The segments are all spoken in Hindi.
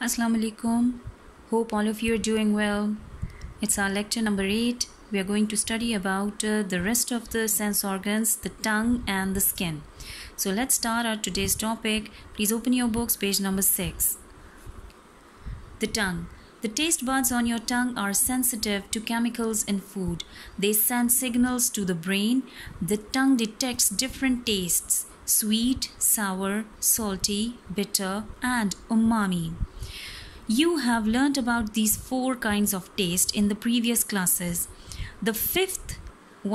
Assalamu alaikum. Hope all of you are doing well. It's our lecture number 8. We are going to study about the rest of the sense organs, the tongue and the skin. So let's start our today's topic. Please open your books, page number 6. The tongue. The taste buds on your tongue are sensitive to chemicals in food. They send signals to the brain. The tongue detects different tastes: sweet, sour, salty, bitter, and umami. You have learnt about these 4 kinds of taste in the previous classes. The 5th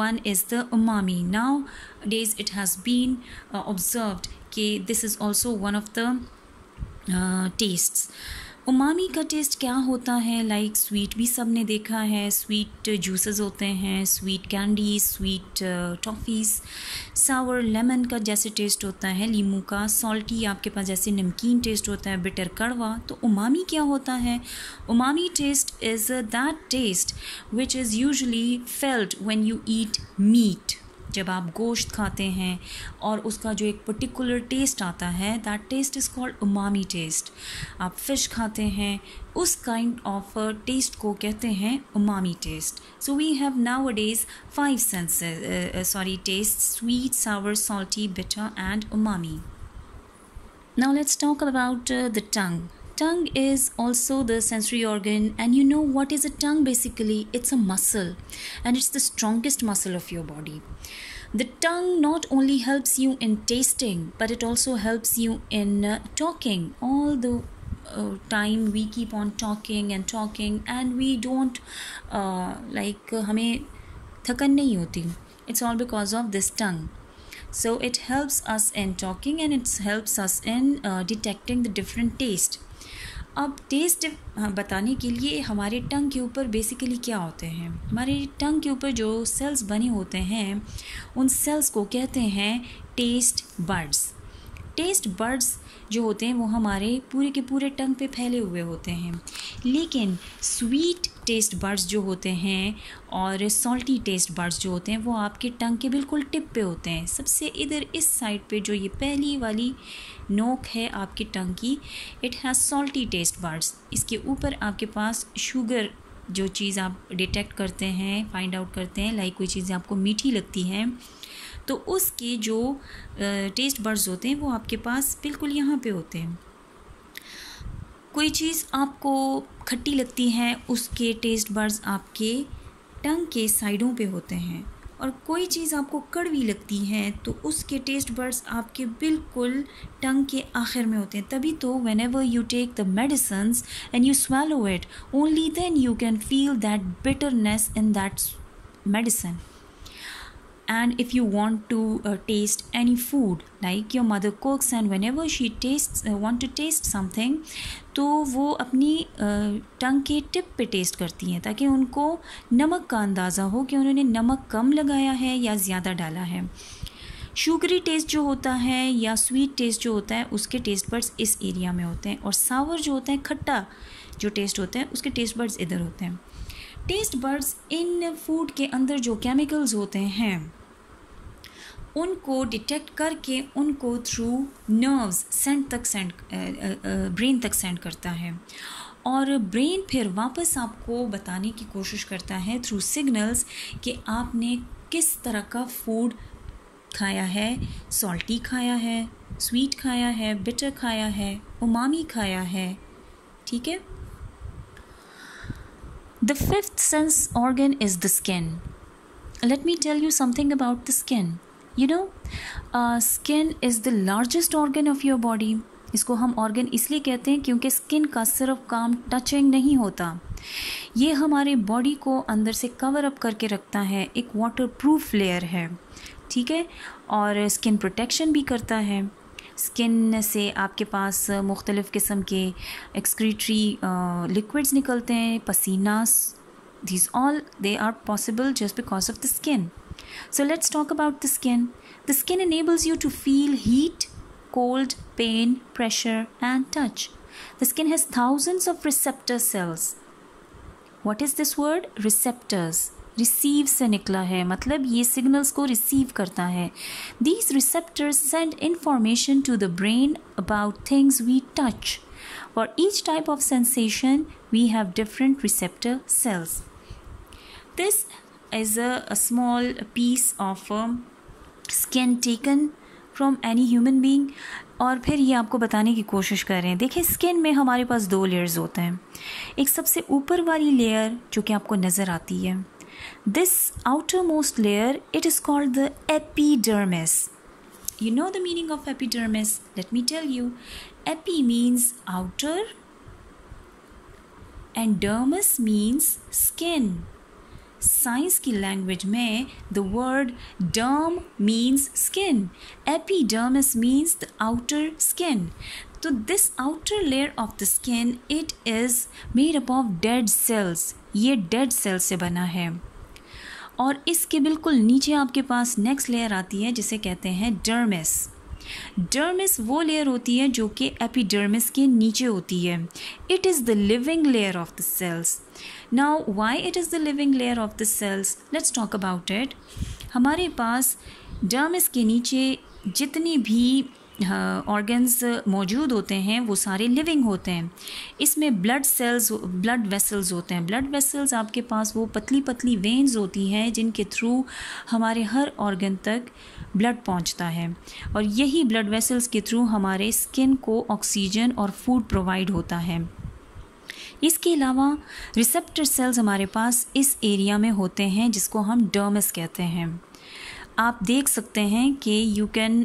one is the umami. Nowadays it has been observed that this is also one of the tastes. Umami का टेस्ट क्या होता है? लाइक स्वीट भी सब ने देखा है, स्वीट जूसेस होते हैं, स्वीट कैंडीज, स्वीट टॉफ़ीज़, सावर लेमन का जैसे टेस्ट होता है लीमू का, सॉल्टी आपके पास जैसे नमकीन टेस्ट होता है, बिटर कड़वा. तो उमामी क्या होता है? Umami taste is that taste which is usually felt when you eat meat. जब आप गोश्त खाते हैं और उसका जो एक पर्टिकुलर टेस्ट आता है, that taste is called umami taste. आप फ़िश खाते हैं, उस काइंड ऑफ टेस्ट को कहते हैं umami taste. So we have nowadays 5 taste: sweet, sour, salty, bitter and umami. Now let's talk about the tongue. Tongue is also the sensory organ, and you know what is a tongue basically? It's a muscle, and it's the strongest muscle of your body. The tongue not only helps you in tasting, but it also helps you in talking. All the time we keep on talking, and we don't हमें थकन नहीं होती. It's all because of this tongue. So it helps us in talking, and it helps us in detecting the different taste. अब टेस्ट बताने के लिए हमारे टंग के ऊपर बेसिकली क्या होते हैं? हमारे टंग के ऊपर जो सेल्स बने होते हैं, उन सेल्स को कहते हैं टेस्ट बड्स. टेस्ट बड्स जो होते हैं वो हमारे पूरे के पूरे टंग पे फैले हुए होते हैं. लेकिन स्वीट टेस्ट बड्स जो होते हैं और सॉल्टी टेस्ट बड्स जो होते हैं वो आपके टंग के बिल्कुल टिप पे होते हैं. सबसे इधर इस साइड पे जो ये पहली वाली नोक है आपकी टंग की, it has salty taste buds. इसके ऊपर आपके पास शुगर, जो चीज़ आप डिटेक्ट करते हैं, फाइंड आउट करते हैं, लाइक कोई चीज़ आपको मीठी लगती है तो उसके जो टेस्ट बड्स होते हैं वो आपके पास बिल्कुल यहाँ पे होते हैं. कोई चीज़ आपको खट्टी लगती है, उसके टेस्ट बड्स आपके टंग के साइडों पे होते हैं. और कोई चीज़ आपको कड़वी लगती है तो उसके टेस्ट बड्स आपके बिल्कुल टंग के आखिर में होते हैं. तभी तो whenever you take the medicines and you swallow it, only then you can feel that bitterness in that medicine. And if you want to taste any food, like your mother cooks, and whenever she want to taste something, तो वो अपनी टंग के टिप पे टेस्ट करती हैं ताकि उनको नमक का अंदाज़ा हो कि उन्होंने नमक कम लगाया है या ज़्यादा डाला है. शुगरी टेस्ट जो होता है या स्वीट टेस्ट जो होता है उसके टेस्ट बड्स इस एरिया में होते हैं, और सावर जो होता है, खट्टा जो टेस्ट होता है, उसके टेस्ट बड्स इधर होते हैं. टेस्ट बड्स इन फूड के अंदर जो केमिकल्स होते हैं उनको डिटेक्ट करके उनको थ्रू नर्व्स ब्रेन तक सेंड करता है, और ब्रेन फिर वापस आपको बताने की कोशिश करता है थ्रू सिग्नल्स कि आपने किस तरह का फूड खाया है. सॉल्टी खाया है, स्वीट खाया है, बिटर खाया है, उमामी खाया है. ठीक है. The 5th sense organ is the skin. Let me tell you something about the skin. You know, skin is the largest organ of your body. इसको हम organ इसलिए कहते हैं क्योंकि skin का सिर्फ काम टचिंग नहीं होता, ये हमारे बॉडी को अंदर से कवर अप करके रखता है, एक वाटर प्रूफ लेयर है. ठीक है. और स्किन प्रोटेक्शन भी करता है. स्किन से आपके पास मुख्तलिफ़ किस्म के एक्सक्रीटरी लिक्विड्स निकलते हैं, पसीना. These all they are possible just because of the skin. So let's talk about the skin. The skin enables you to feel heat, cold, pain, pressure and touch. The skin has thousands of receptor cells. What is this word? Receptors. Receive से निकला है, मतलब ये सिग्नल्स को रिसीव करता है. These receptors send information to the brain about things we touch. For each type of sensation, we have different receptor cells. This is a small piece of skin taken from any human being. और फिर ये आपको बताने की कोशिश कर रहे हैं. देखिए, स्किन में हमारे पास 2 लेयर्स होते हैं. एक सबसे ऊपर वाली लेयर जो कि आपको नज़र आती है, this outermost layer, it is called the epidermis. You know the meaning of epidermis? Let me tell you. Epi means outer and dermis means skin. Science की लैंग्वेज में the word derm means skin, epidermis means the outer skin. तो this outer layer of the skin, it is made up of dead cells. ये डेड सेल्स से बना है. और इसके बिल्कुल नीचे आपके पास नेक्स्ट लेयर आती है जिसे कहते हैं डर्मिस. डर्मिस वो लेयर होती है जो कि एपिडर्मिस के नीचे होती है. It is the living layer of the cells. Now why it is the living layer of the cells? Let's talk about it. हमारे पास डर्मिस के नीचे जितनी भी ऑर्गन्स मौजूद होते हैं वो सारे लिविंग होते हैं. इसमें ब्लड सेल्स, ब्लड वेसल्स होते हैं. ब्लड वेसल्स आपके पास वो पतली पतली वेन्स होती हैं जिनके थ्रू हमारे हर ऑर्गन तक ब्लड पहुंचता है. और यही ब्लड वेसल्स के थ्रू हमारे स्किन को ऑक्सीजन और फूड प्रोवाइड होता है. इसके अलावा रिसेप्टर सेल्स हमारे पास इस एरिया में होते हैं जिसको हम डर्मिस कहते हैं. आप देख सकते हैं कि you can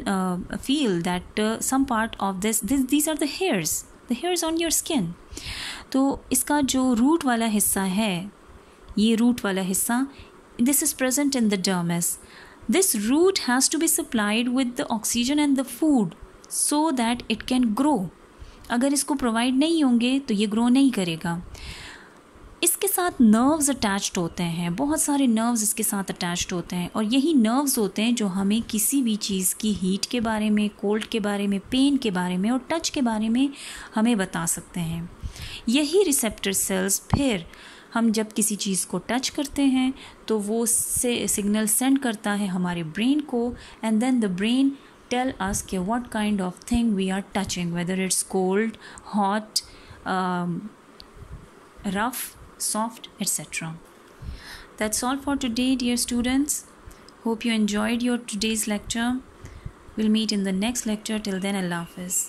feel that some part of this are the hairs on your skin. तो इसका जो रूट वाला हिस्सा है, ये रूट वाला हिस्सा, this is present in the dermis. This root has to be supplied with the oxygen and the food so that it can grow. अगर इसको प्रोवाइड नहीं होंगे तो ये ग्रो नहीं करेगा. इसके साथ नर्व्स अटैच्ड होते हैं, बहुत सारे नर्व्स इसके साथ अटैच्ड होते हैं. और यही नर्व्स होते हैं जो हमें किसी भी चीज़ की हीट के बारे में, कोल्ड के बारे में, पेन के बारे में और टच के बारे में हमें बता सकते हैं. यही रिसेप्टर सेल्स फिर हम जब किसी चीज़ को टच करते हैं तो वो से सिग्नल सेंड करता है हमारे ब्रेन को. And then the brain tell us कि what kind of thing we are touching, whether it's cold, hot, rough, soft, etc. That's all for today, dear students. Hope you enjoyed your today's lecture. We'll meet in the next lecture. Till then, Allah Hafiz.